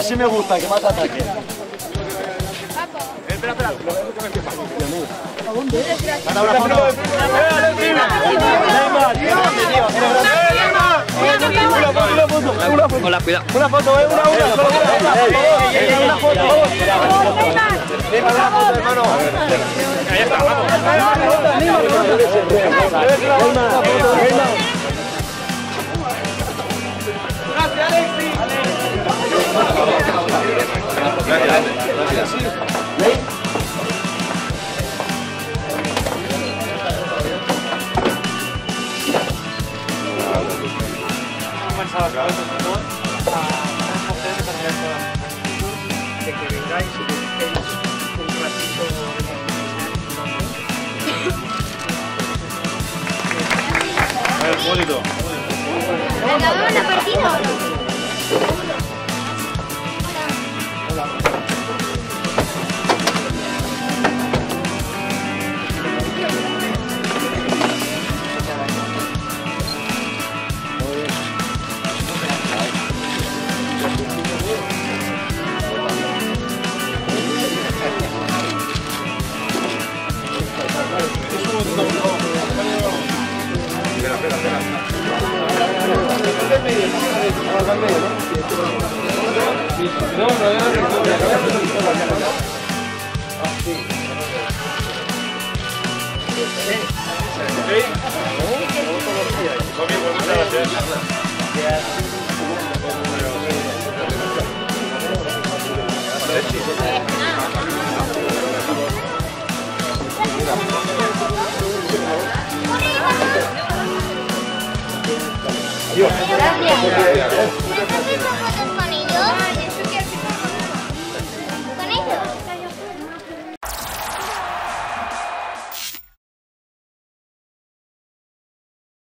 Así me gusta, que más ataque. Espera, espera. Hola, cuidado. Una foto, una foto. Una foto, hermano. Ahí está, vamos. Gracias, Alexis. De que vengáis y que estéis un ratito bonito. ¿Acabamos la partida o no? Gracias. ¿Necesitas fotos con ellos?